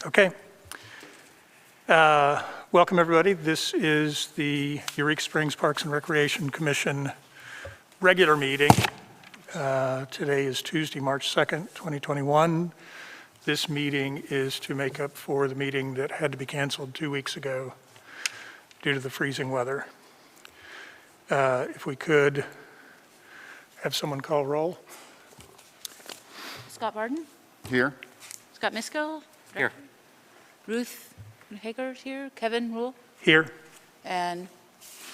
Okay. Welcome, everybody. This is the Eureka Springs Parks and Recreation Commission regular meeting. Today is Tuesday, March 2nd, 2021. This meeting is to make up for the meeting that had to be canceled 2 weeks ago due to the freezing weather. If we could have someone call roll. Scott Barden? Here. Scott Misko? Here. Ruth Hager's here. Kevin Rule? Here. And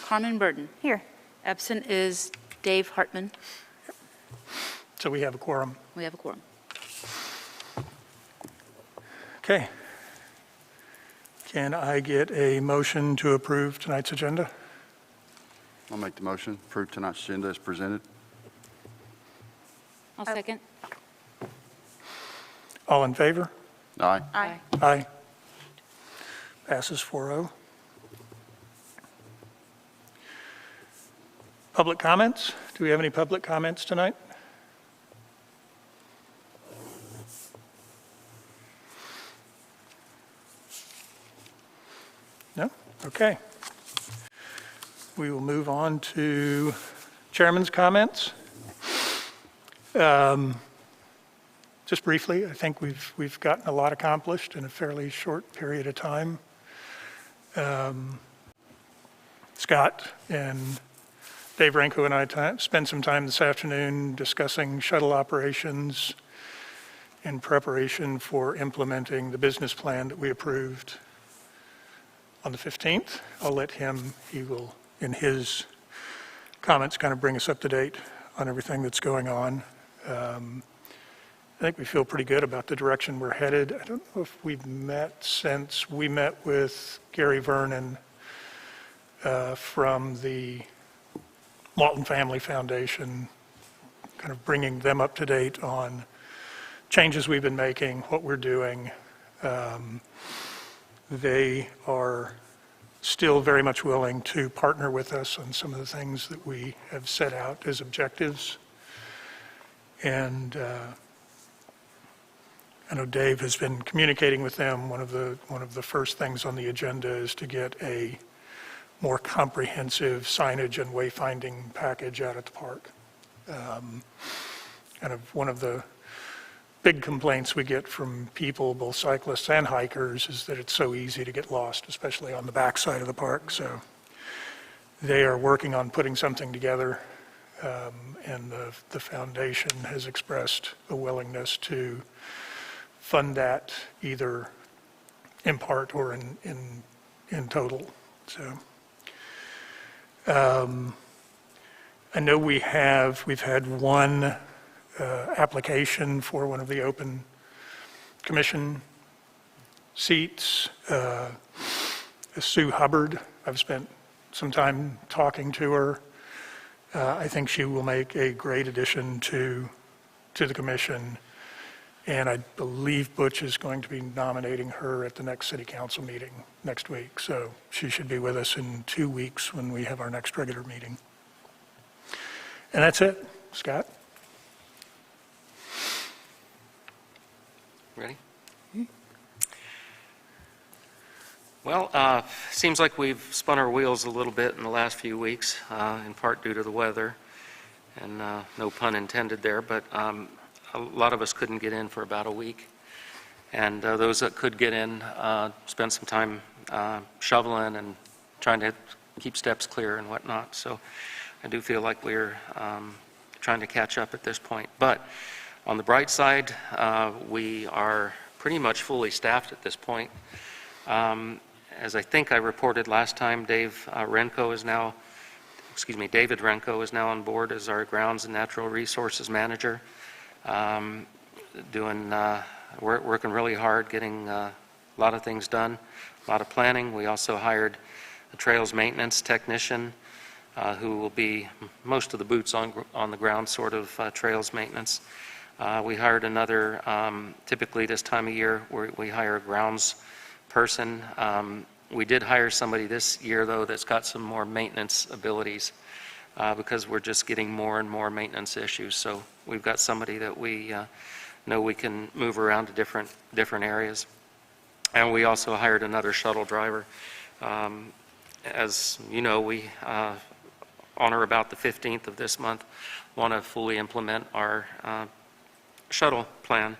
Carmen Burton? Here. Absent is Dave Hartman. So we have a quorum. We have a quorum. Okay. Can I get a motion to approve tonight's agenda? I'll make the motion. Approve tonight's agenda as presented. I'll second. All in favor? Aye. Aye. Aye. Passes 4-0. Public comments? Do we have any public comments tonight? No? Okay. We will move on to chairman's comments. Just briefly, I think we've gotten a lot accomplished in a fairly short period of time. Scott and Dave Renko and I spent some time this afternoon discussing shuttle operations in preparation for implementing the business plan that we approved on the 15th. I'll let him, he will, in his comments, kind of bring us up to date on everything that's going on. I think we feel pretty good about the direction we're headed. I don't know if we've met since we met with Gary Vernon from the Walton Family Foundation, kind of bringing them up to date on changes we've been making, what we're doing. They are still very much willing to partner with us on some of the things that we have set out as objectives. And I know Dave has been communicating with them. One of the first things on the agenda is to get a more comprehensive signage and wayfinding package out at the park. Kind of one of the big complaints we get from people, both cyclists and hikers, is that it's so easy to get lost, especially on the backside of the park. So they are working on putting something together, and the foundation has expressed a willingness to fund that either in part or in total. So I know we've had one application for one of the open commission seats. Sue Hubbard, I've spent some time talking to her. I think she will make a great addition to the commission. And I believe Butch is going to be nominating her at the next city council meeting next week. So she should be with us in 2 weeks when we have our next regular meeting. And that's it. Scott? Ready? Well, seems like we've spun our wheels a little bit in the last few weeks, in part due to the weather, and no pun intended there, but a lot of us couldn't get in for about a week, and those that could get in spent some time shoveling and trying to keep steps clear and whatnot. So I do feel like we're trying to catch up at this point. But on the bright side, we are pretty much fully staffed at this point. As I think I reported last time, David Renko is now on board as our Grounds and Natural Resources Manager. Working really hard, getting a lot of things done, a lot of planning. We also hired a trails maintenance technician who will be most of the boots on the ground sort of trails maintenance. We hired another, typically this time of year, we hire a grounds person. We did hire somebody this year, though, that's got some more maintenance abilities because we're just getting more and more maintenance issues. So we've got somebody that we know we can move around to different areas. And we also hired another shuttle driver. As you know, we, on or about the 15th of this month, want to fully implement our shuttle plan.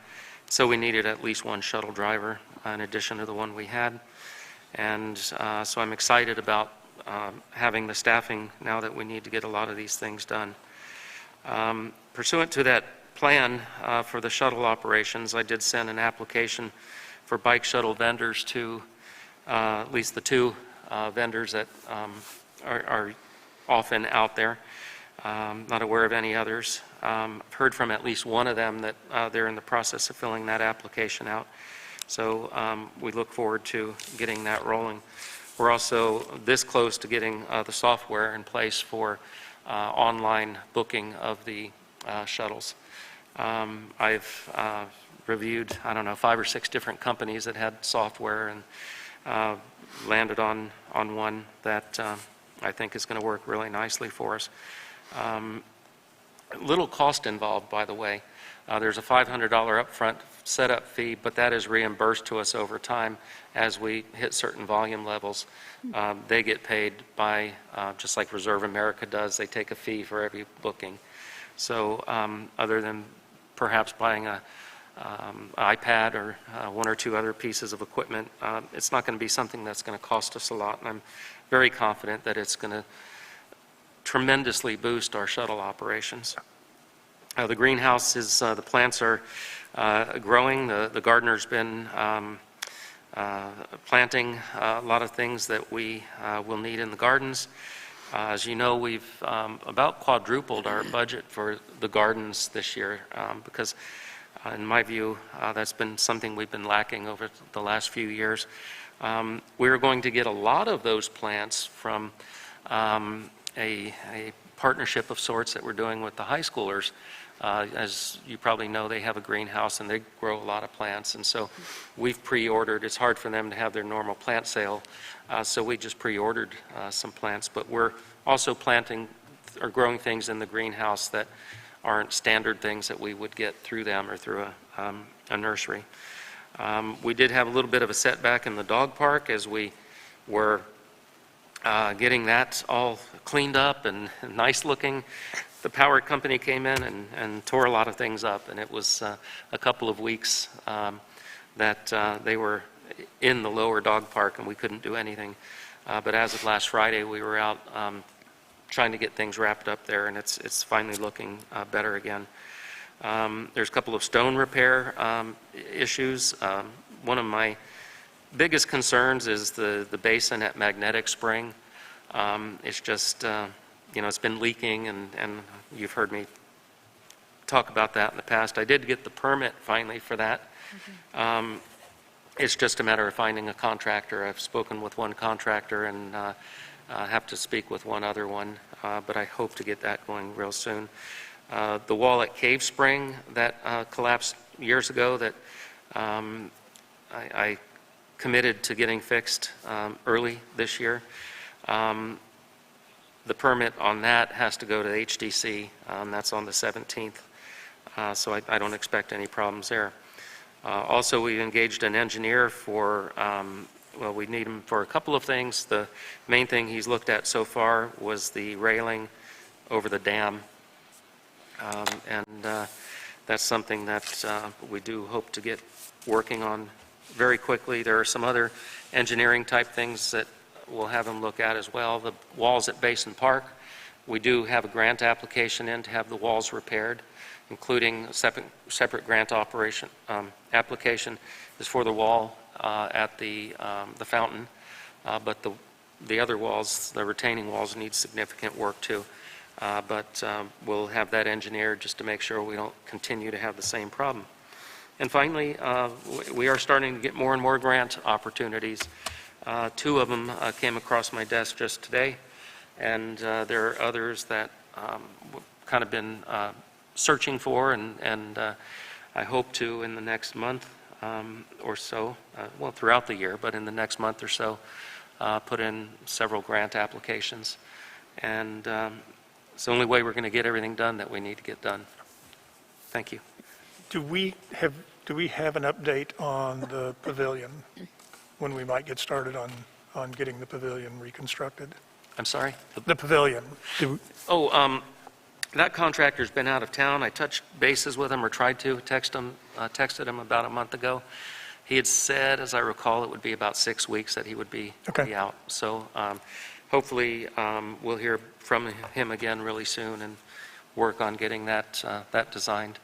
So we needed at least one shuttle driver in addition to the one we had. And so I'm excited about having the staffing now that we need to get a lot of these things done. Pursuant to that plan for the shuttle operations, I did send an application for bike shuttle vendors to at least the two vendors that are often out there. Not aware of any others. I've heard from at least one of them that they're in the process of filling that application out. So we look forward to getting that rolling. We're also this close to getting the software in place for online booking of the shuttles. I've reviewed, I don't know, 5 or 6 different companies that had software and landed on one that I think is going to work really nicely for us. Little cost involved, by the way. There's a $500 upfront setup fee, but that is reimbursed to us over time as we hit certain volume levels. They get paid by, just like Reserve America does, they take a fee for every booking. So other than perhaps buying an iPad or 1 or 2 other pieces of equipment, it's not going to be something that's going to cost us a lot, and I'm very confident that it's going to tremendously boost our shuttle operations. The greenhouse is, the plants are growing. The gardener's been planting a lot of things that we will need in the gardens. As you know, we've about quadrupled our budget for the gardens this year because, in my view, that's been something we've been lacking over the last few years. We're going to get a lot of those plants from a partnership of sorts that we're doing with the high schoolers. As you probably know, they have a greenhouse and they grow a lot of plants, and so we've pre-ordered. It's hard for them to have their normal plant sale, so we just pre-ordered some plants, but we're also planting or growing things in the greenhouse that aren't standard things that we would get through them or through a nursery. We did have a little bit of a setback in the dog park as we were getting that all cleaned up and nice looking. The power company came in and tore a lot of things up, and it was a couple of weeks that they were in the lower dog park and we couldn't do anything. But as of last Friday, we were out trying to get things wrapped up there, and it's finally looking better again. There's a couple of stone repair issues. One of my biggest concerns is the basin at Magnetic Spring. It's just, it's been leaking, and you've heard me talk about that in the past. I did get the permit finally for that. It's just a matter of finding a contractor. I've spoken with one contractor and have to speak with one other one, but I hope to get that going real soon. The wall at Cave Spring that collapsed years ago that I committed to getting fixed early this year. The permit on that has to go to HDC. That's on the 17th, so I don't expect any problems there. Also, we engaged an engineer for, well, we need him for a couple of things. The main thing he's looked at so far was the railing over the dam, and that's something that we do hope to get working on very quickly. There are some other engineering type things that we'll have him look at as well. The walls at Basin Park, we do have a grant application in to have the walls repaired, including a separate grant application is for the wall at the fountain, but the other walls, the retaining walls, need significant work too. But we'll have that engineered just to make sure we don't continue to have the same problem. And finally, we are starting to get more and more grant opportunities. 2 of them came across my desk just today, and there are others that we've kind of been searching for, and I hope to, in the next month or so, well, throughout the year, but in the next month or so, put in several grant applications. And it's the only way we're going to get everything done that we need to get done. Thank you. Do we have an update on the pavilion? when we might get started on getting the pavilion reconstructed. I'm sorry? The pavilion, That contractor's been out of town. I touched bases with him, or tried to, texted him about a month ago. He had said, as I recall, it would be about 6 weeks that he would be out. So hopefully we'll hear from him again really soon and work on getting that designed.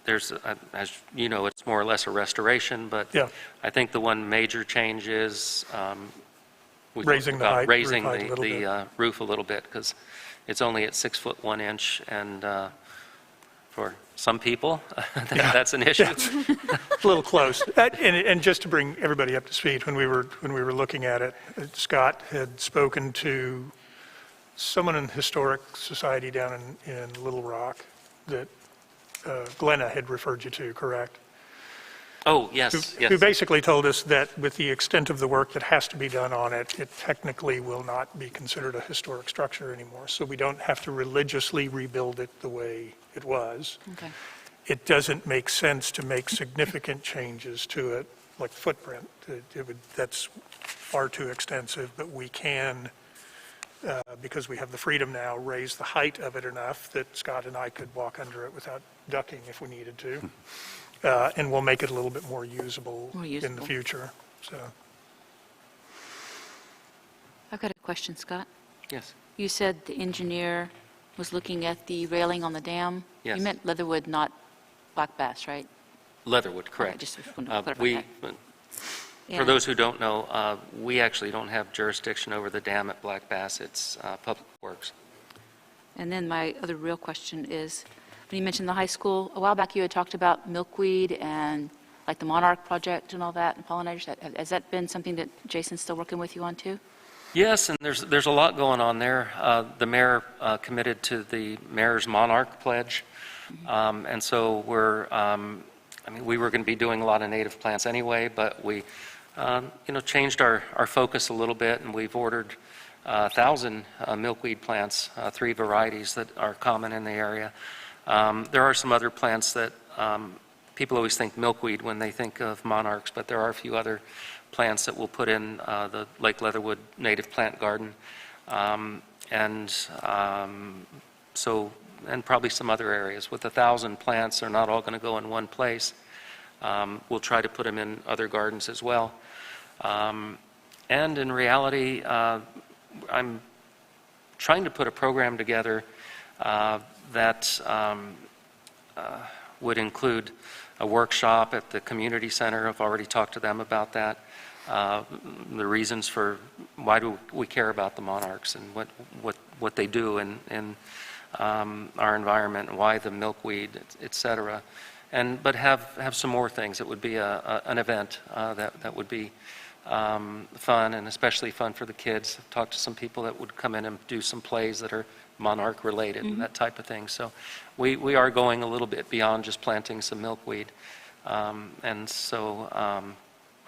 There's, as you know, it's more or less a restoration, but Yeah. I think the one major change is we talked Raising the about height, raising roof height a little the roof a little bit, because it's only at 6 foot 1 inch, and for some people, I think that's an issue. It's a little close. And just to bring everybody up to speed, when we were looking at it, Scott had spoken to someone in the Historic Society down in Little Rock that Glenna had referred you to, correct? Oh, yes, Who yes. basically told us that with the extent of the work that has to be done on it, it technically will not be considered a historic structure anymore. So we don't have to religiously rebuild it the way it was. Okay. It doesn't make sense to make significant changes to it, like footprint. That's far too extensive, but we can, because we have the freedom now, raise the height of it enough that Scott and I could walk under it without ducking if we needed to. And we'll make it a little bit more usable More in usable. the future, so. I've got a question, Scott. Yes. You said the engineer was looking at the railing on the dam? Yes. You meant Leatherwood, not Black Bass, right? Leatherwood, correct. just wanted to clarify We, that. for Yeah. those who don't know, we actually don't have jurisdiction over the dam at Black Bass. It's Public Works. And then my other real question is, when you mentioned the high school, a while back you had talked about milkweed and like the Monarch Project and all that, and pollinators. Has that been something that Jason's still working with you on too? Yes, and there's a lot going on there. The mayor committed to the mayor's Monarch Pledge, and so we were going to be doing a lot of native plants anyway, but we, changed our focus a little bit, and we've ordered 1,000 milkweed plants, 3 varieties that are common in the area. There are some other plants that people always think milkweed when they think of monarchs, but there are a few other plants that we'll put in the Lake Leatherwood Native Plant Garden. And probably some other areas. With 1,000 plants, they're not all going to go in one place. We'll try to put them in other gardens as well. And in reality, I'm trying to put a program together that would include a workshop at the community center. I've already talked to them about that. The reasons for why do we care about the monarchs and what they do in our environment, and why the milkweed, et cetera. But have some more things. It would be an event that would be fun, and especially fun for the kids. I've talked to some people that would come in and do some plays that are monarch related and that type of thing. So we are going a little bit beyond just planting some milkweed. And so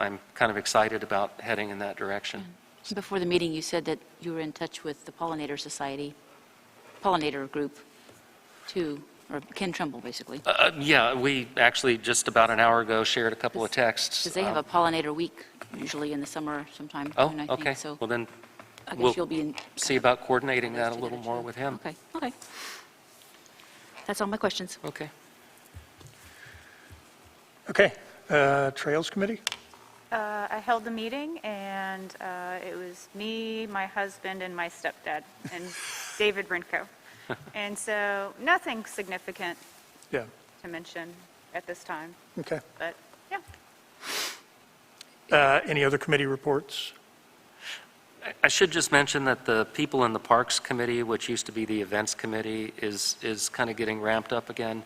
I'm kind of excited about heading in that direction. Before the meeting, you said that you were in touch with the Pollinator Society, pollinator group, too, or Ken Trumbull, basically. Yeah, we actually just about an hour ago shared a couple of texts. Because they have a pollinator week, usually in the summer sometime. Oh, June, I think. okay. So Well, then I we'll guess you'll be in. see about coordinating that a together, little more too. with him. Okay. That's all my questions. Okay. Okay, Trails Committee? I held the meeting, and it was me, my husband, and my stepdad, and David Brinko. And so nothing significant Yeah, to mention at this time, okay. but yeah. Any other committee reports? I should just mention that the people in the Parks Committee, which used to be the Events Committee, is kind of getting ramped up again.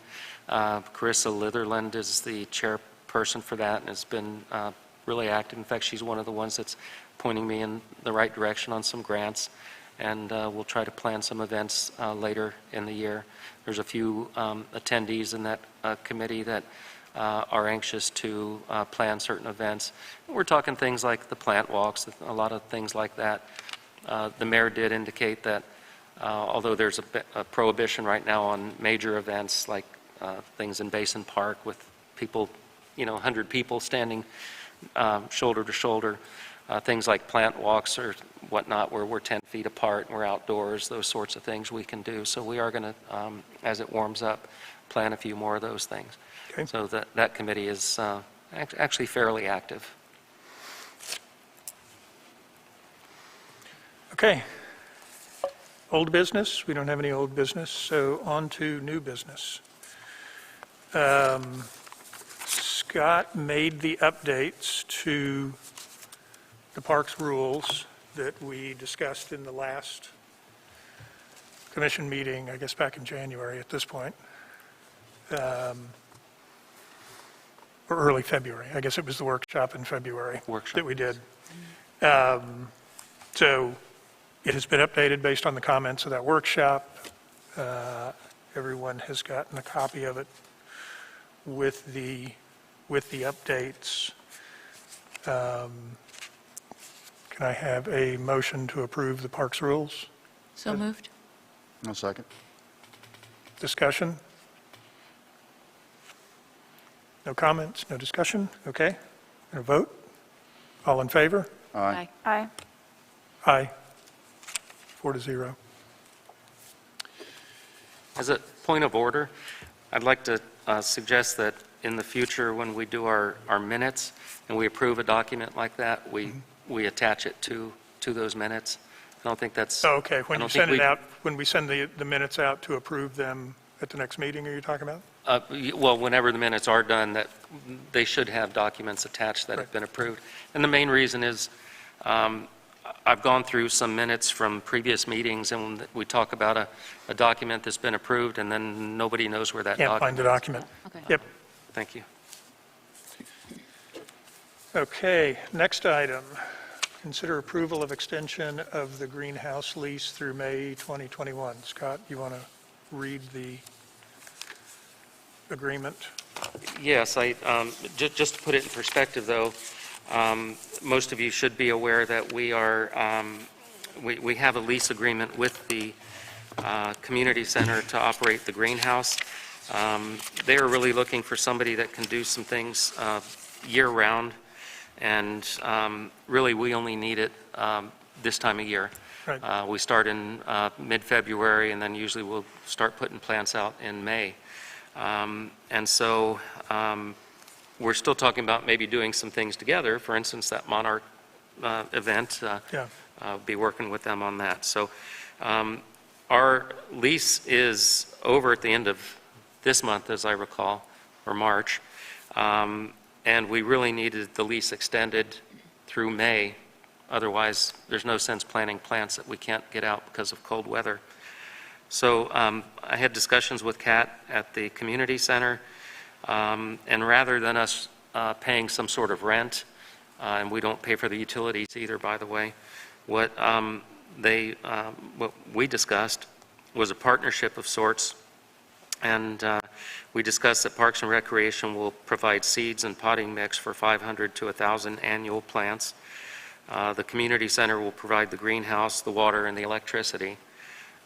Carissa Litherland is the chairperson for that and has been really active. In fact, she's one of the ones that's pointing me in the right direction on some grants, and we'll try to plan some events later in the year. There's a few attendees in that committee that are anxious to plan certain events. We're talking things like the plant walks, a lot of things like that. The mayor did indicate that although there's a prohibition right now on major events like things in Basin Park with people, 100 people standing shoulder to shoulder. Things like plant walks or whatnot, where we're 10 feet apart and we're outdoors, those sorts of things we can do. So we are going to, as it warms up, plan a few more of those things. Okay. So that committee is actually fairly active. Okay. Old business? We don't have any old business, so on to new business. Scott made the updates to the parks rules that we discussed in the last commission meeting, I guess back in January at this point, or early February. I guess it was the workshop in February Workshop. that we did. So it has been updated based on the comments of that workshop. Everyone has gotten a copy of it with the updates. Can I have a motion to approve the parks rules? So moved? I'll second. Discussion? No comments, no discussion? Okay. Going to vote? All in favor? Aye. Aye. Aye. 4-0. As a point of order, I'd like to suggest that in the future, when we do our minutes and we approve a document like that, we attach it to those minutes. I don't think that's... Oh, okay, when I you don't think send it we- out, when we send the minutes out to approve them at the next meeting, are you talking about? Well, whenever the minutes are done, that they should have documents attached that have been approved. And the main reason is, I've gone through some minutes from previous meetings, and we talk about a document that's been approved, and then nobody knows where that Can't document find the document. Okay. Yep. Thank you. Okay, next item. Consider approval of extension of the greenhouse lease through May 2021. Scott, you want to read the agreement? Yes, just to put it in perspective, though, most of you should be aware that we have a lease agreement with the community center to operate the greenhouse. They are really looking for somebody that can do some things year-round, and really, we only need it this time of year. Right. We start in mid-February, and then usually we'll start putting plants out in May. And so we're still talking about maybe doing some things together. For instance, that Monarch event, Yeah. be working with them on that. So our lease is over at the end of this month, as I recall, or March. And we really needed the lease extended through May. Otherwise, there's no sense planting plants that we can't get out because of cold weather. So I had discussions with Kat at the community center, and rather than us paying some sort of rent, and we don't pay for the utilities either, by the way, what we discussed was a partnership of sorts, and we discussed that Parks and Recreation will provide seeds and potting mix for 500 to 1,000 annual plants. The community center will provide the greenhouse, the water, and the electricity.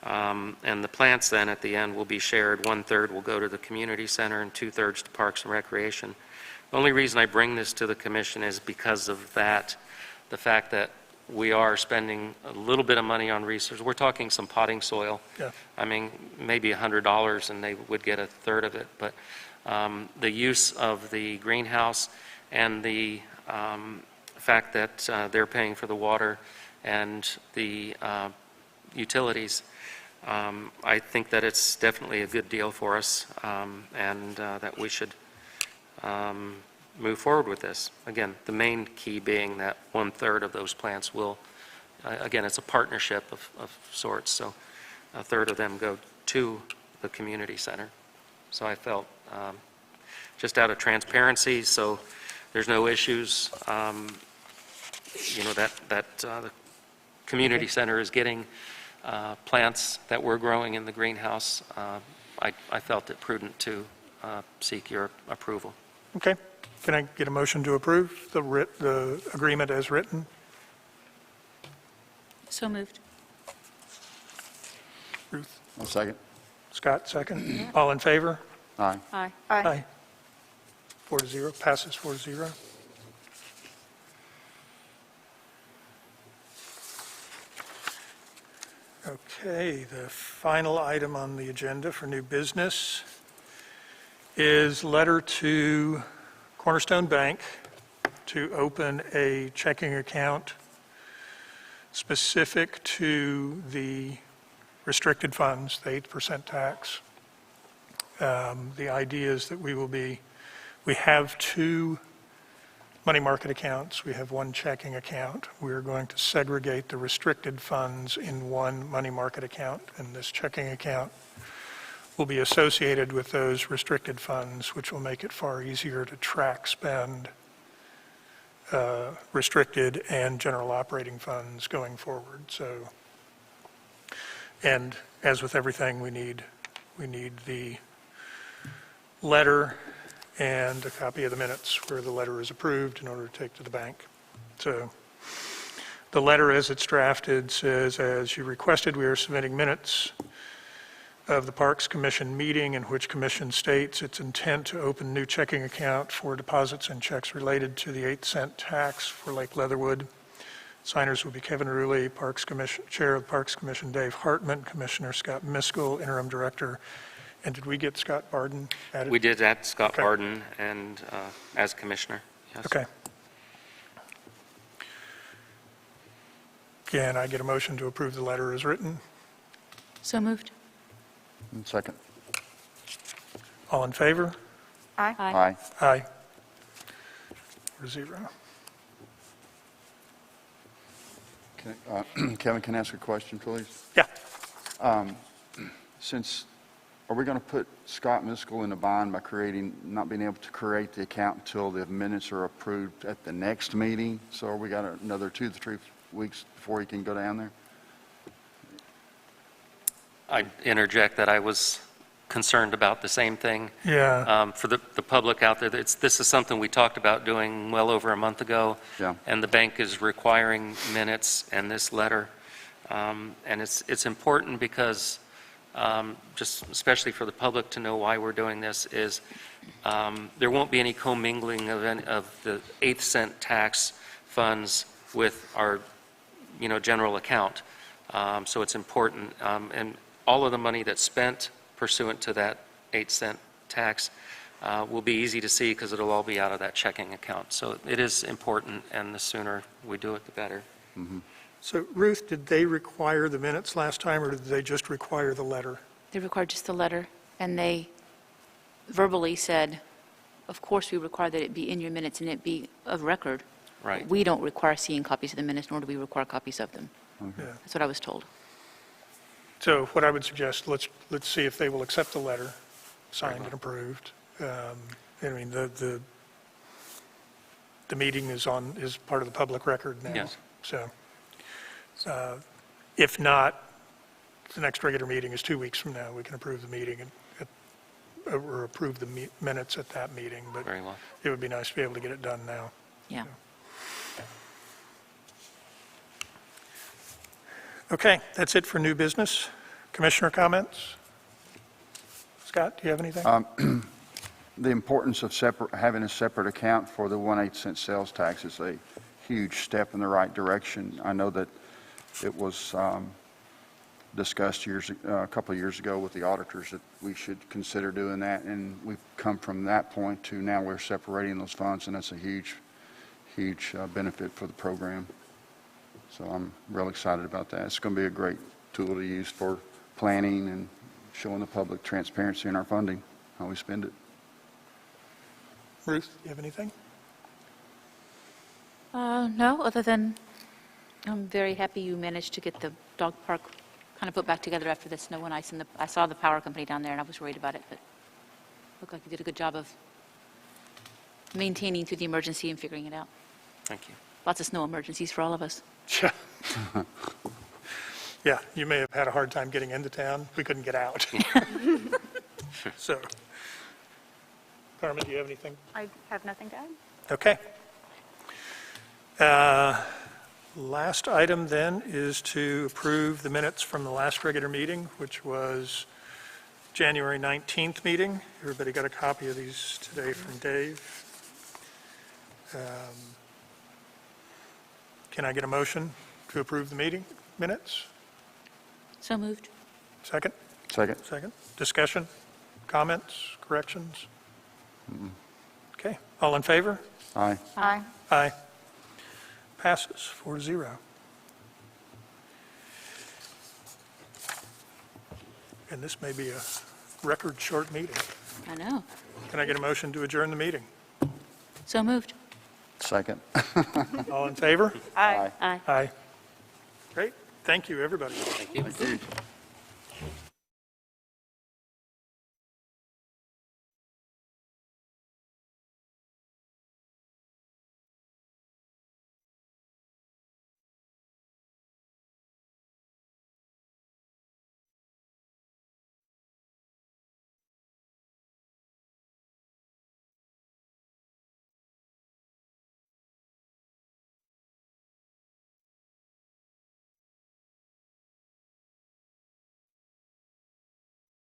And the plants then at the end will be shared. 1/3 will go to the community center and 2/3 to Parks and Recreation. The only reason I bring this to the commission is because of that, the fact that we are spending a little bit of money on research. We're talking some potting soil. Yeah. I mean, maybe $100 and they would get 1/3 of it. But the use of the greenhouse and the fact that they're paying for the water and the utilities, I think that it's definitely a good deal for us, and that we should move forward with this. Again, the main key being that 1/3 of those plants will, again, it's a partnership of sorts, so 1/3 of them go to the community center. So I felt, just out of transparency, so there's no issues, that the community center is getting plants that we're growing in the greenhouse. I felt it prudent to seek your approval. Okay. Can I get a motion to approve the agreement as written? So moved? Ruth? I'll second. Scott, second. All in favor? Aye. Aye. Aye. 4-0, passes 4-0. Okay, the final item on the agenda for new business is letter to Cornerstone Bank to open a checking account specific to the restricted funds, the 8% tax. The idea is that we have 2 money market accounts, we have 1 checking account. We're going to segregate the restricted funds in 1 money market account, and this checking account will be associated with those restricted funds, which will make it far easier to track spend restricted and general operating funds going forward. So, and as with everything, we need the letter and a copy of the minutes where the letter is approved in order to take to the bank. So the letter as it's drafted says, as you requested, we are submitting minutes of the Parks Commission meeting in which Commission states its intent to open new checking account for deposits and checks related to the 8-cent tax for Lake Leatherwood. Signers will be Kevin Rulli, Parks Commission, Chair of the Parks Commission Dave Hartman, Commissioner Scott Miskell, Interim Director. And did we get Scott Barden added? We did add Scott Okay. Barden and as commissioner, yes. Okay. Can I get a motion to approve the letter as written? So moved. And second. All in favor? Aye. Aye. Aye. 4-0. Kevin, can I ask a question, please? Yeah. Are we going to put Scott Miskell in a bind by not being able to create the account until the minutes are approved at the next meeting? So we got another 2 to 3 weeks before he can go down there? I'd interject that I was concerned about the same thing. Yeah. For the public out there, this is something we talked about doing well over a month ago. Yeah. And the bank is requiring minutes and this letter. And it's important because, just especially for the public to know why we're doing this, is there won't be any commingling of the 8-cent tax funds with our, general account. So it's important. And all of the money that's spent pursuant to that 8-cent tax will be easy to see because it'll all be out of that checking account. So it is important, and the sooner we do it, the better. So Ruth, did they require the minutes last time, or did they just require the letter? They required just the letter, and they verbally said, of course, we require that it be in your minutes and it be of record. Right. We don't require seeing copies of the minutes, nor do we require copies of them. Yeah. That's what I was told. So what I would suggest, let's see if they will accept the letter, signed and approved. I mean, the meeting is part of the public record now. Yes. So, if not, the next regular meeting is 2 weeks from now. We can approve the meeting or approve the minutes at that meeting, but Very well. it would be nice to be able to get it done now. Yeah. Okay, that's it for new business. Commissioner comments? Scott, do you have anything? The importance of having a separate account for the 1/8-cent sales tax is a huge step in the right direction. I know that it was discussed a couple of years ago with the auditors that we should consider doing that, and we've come from that point to now we're separating those funds, and that's a huge benefit for the program. So I'm real excited about that. It's going to be a great tool to use for planning and showing the public transparency in our funding, how we spend it. Ruth, do you have anything? No, other than I'm very happy you managed to get the dog park kind of put back together after the snow and ice. I saw the power company down there, and I was worried about it, but looked like you did a good job of maintaining through the emergency and figuring it out. Thank you. Lots of snow emergencies for all of us. Yeah. Yeah, you may have had a hard time getting into town. We couldn't get out. So, Carmen, do you have anything? I have nothing to add. Okay. Last item then is to approve the minutes from the last regular meeting, which was January 19th meeting. Everybody got a copy of these today from Dave. Can I get a motion to approve the meeting minutes? So moved. Second? Second. Second. Discussion? Comments? Corrections? Okay. All in favor? Aye. Aye. Aye. Passes 4-0. And this may be a record short meeting. I know. Can I get a motion to adjourn the meeting? So moved. Second. All in favor? Aye. Aye. Aye. Great. Thank you, everybody. Thank you. Thank you.